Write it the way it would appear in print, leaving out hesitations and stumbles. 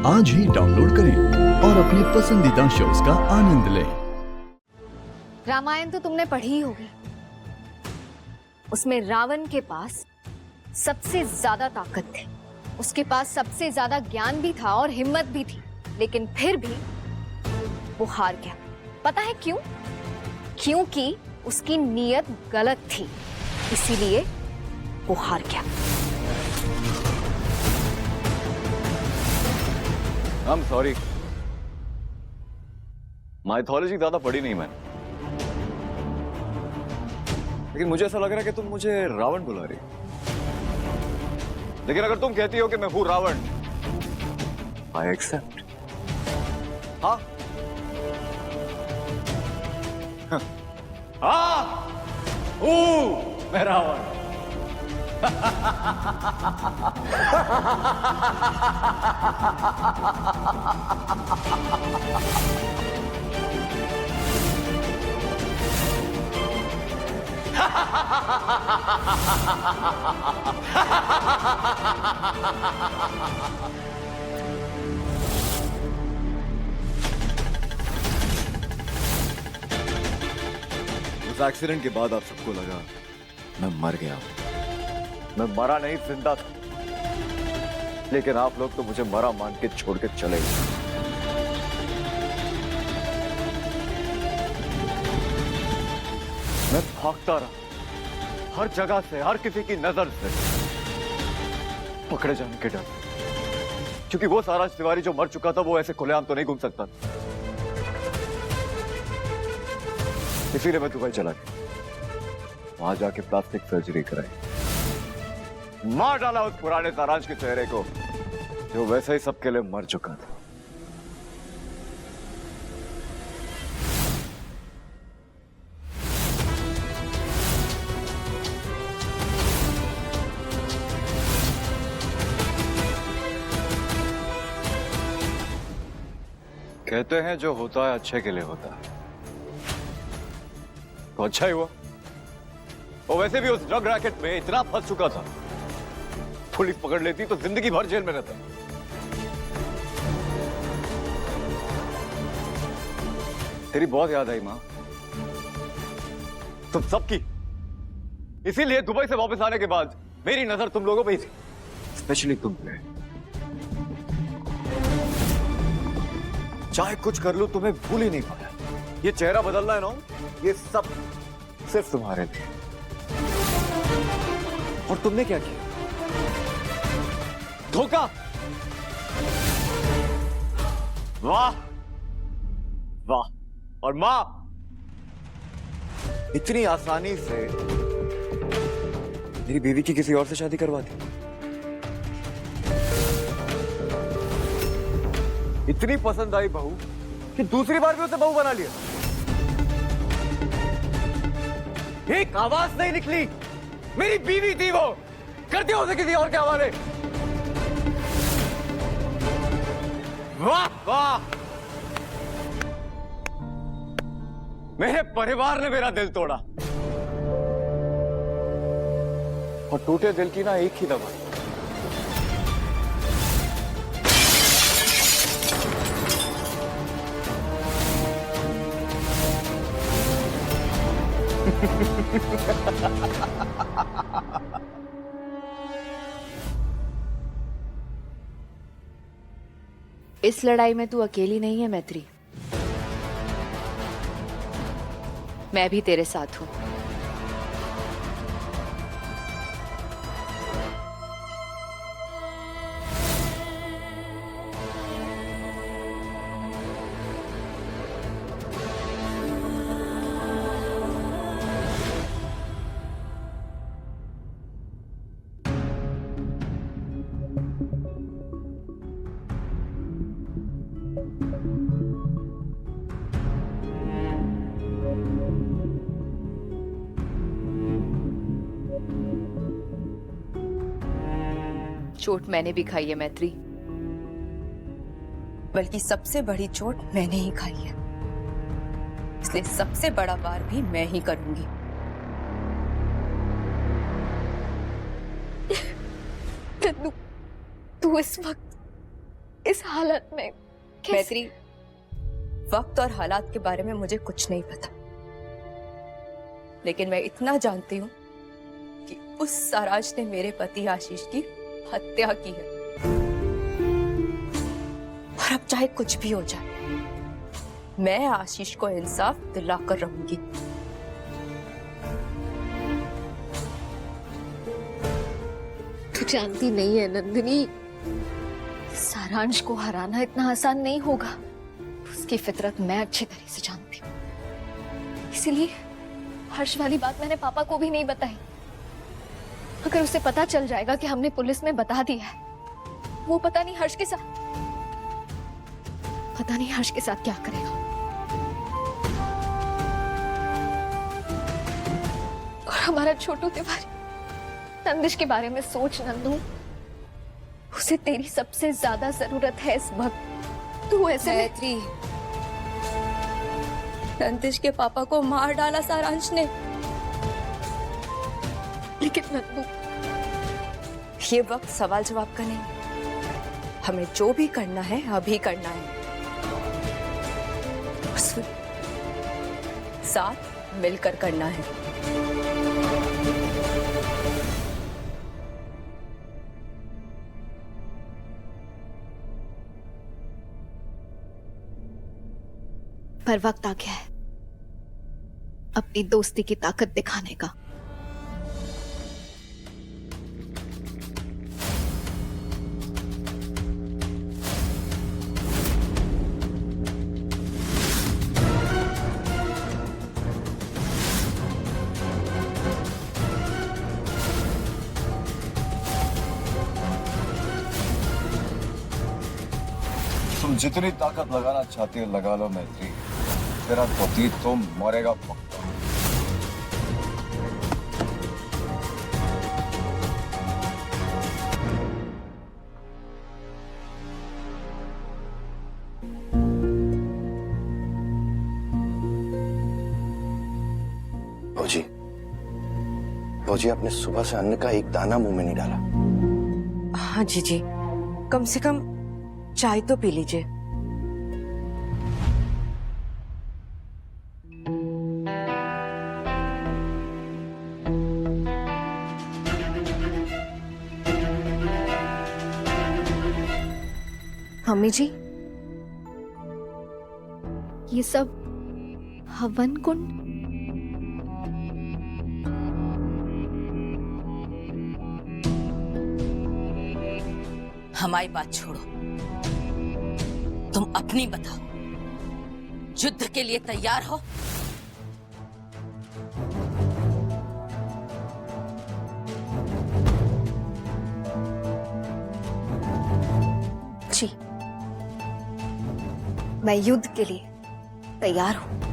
आज ही डाउनलोड करें और अपने पसंदीदा शोज का आनंद लें। रामायण तो तुमने पढ़ी ही होगी। उसमें रावण के पास सबसे ज्यादा ताकत थी, उसके पास सबसे ज्यादा ज्ञान भी था और हिम्मत भी थी, लेकिन फिर भी वो हार गया। पता है क्यों? क्योंकि उसकी नीयत गलत थी, इसीलिए वो हार गया। I'm sorry, माइथोलॉजी ज्यादा पढ़ी नहीं मैंने, लेकिन मुझे ऐसा लग रहा है कि तुम मुझे रावण बुला रही हो। लेकिन अगर तुम कहती हो कि मैं हूं रावण, आई एक्सेप्ट। हाँ हाँ, हूं मैं रावण। उस एक्सीडेंट के बाद आप सबको लगा मैं मर गया हूं। मैं मरा नहीं, जिंदा था, लेकिन आप लोग तो मुझे मरा मान के छोड़ के चले गए। मैं भागता रहा हर जगह से, हर किसी की नजर से, पकड़े जाने के डर, क्योंकि वो सारांश तिवारी जो मर चुका था वो ऐसे खुलेआम तो नहीं घूम सकता। इसीलिए मैं दुबई चला गया, वहां जाके प्लास्टिक सर्जरी कराई, मार डाला उस पुराने सारांश के चेहरे को जो वैसे ही सबके लिए मर चुका था। कहते हैं जो होता है अच्छे के लिए होता है, तो अच्छा ही हुआ। और वैसे भी उस ड्रग रैकेट में इतना फंस चुका था, पुलिस पकड़ लेती तो जिंदगी भर जेल में रहता। तेरी बहुत याद आई मां, तुम सबकी। इसीलिए दुबई से वापस आने के बाद मेरी नजर तुम लोगों पे ही थी, स्पेशली तुम पे। चाहे कुछ कर लूं तुम्हें भूल ही नहीं पाया। ये चेहरा बदलना है ना, ये सब सिर्फ तुम्हारे लिए। और तुमने क्या किया? धोखा। वाह वाह। और मां, इतनी आसानी से मेरी बीवी की किसी और से शादी करवा दी। इतनी पसंद आई बहू कि दूसरी बार भी उसे बहू बना लिया। एक आवाज नहीं निकली, मेरी बीवी थी वो, कर दिया उसे किसी और के हवाले। वाह वाह। मेरे परिवार ने मेरा दिल तोड़ा, और टूटे दिल की ना एक ही दवा, इस लड़ाई में तू अकेली नहीं है मैत्री, मैं भी तेरे साथ हूं। चोट मैंने भी खाई है मैत्री, बल्कि सबसे बड़ी चोट मैंने ही खाई है, इसलिए सबसे बड़ा वार भी मैं ही करूंगी। तू इस वक्त इस हालत में मैत्री, वक्त और हालात के बारे में मुझे कुछ नहीं पता, लेकिन मैं इतना जानती हूँ कि उस सारांश ने मेरे पति आशीष की हत्या की है। और अब चाहे कुछ भी हो जाए, मैं आशीष को इंसाफ दिलाकर रहूंगी। तू जानती नहीं है नंदिनी, सारांश को हराना इतना आसान नहीं होगा। उसकी फितरत मैं अच्छी तरह से जानती हूँ, इसीलिए हर्ष वाली बात मैंने पापा को भी नहीं बताई। अगर उसे पता चल जाएगा कि हमने पुलिस में बता दिया है, वो पता नहीं हर्ष के साथ क्या करेगा। और हमारा छोटू तिवारी, नंदिश के बारे में सोच नंदू, उसे तेरी सबसे ज्यादा जरूरत है इस वक्त। तू ऐसे में मैत्री, नंदिश के पापा को मार डाला सारांश ने। लेकिन नंदू, ये वक्त सवाल जवाब का नहीं, हमें जो भी करना है अभी करना है। सुन, साथ मिलकर करना है। पर वक्त आ गया है अपनी दोस्ती की ताकत दिखाने का। तुम जितनी ताकत लगाना चाहती हो लगा लो मैत्री, तेरा पति तो मरेगा पक्का। भौजी, भौजी, आपने सुबह से अन्न का एक दाना मुंह में नहीं डाला। हाँ जीजी, कम से कम चाय तो पी लीजिए। मम्मी जी, ये सब हवन कुंड? हमारी बात छोड़ो, तुम अपनी बताओ। युद्ध के लिए तैयार हो? जी, मैं युद्ध के लिए तैयार हूं।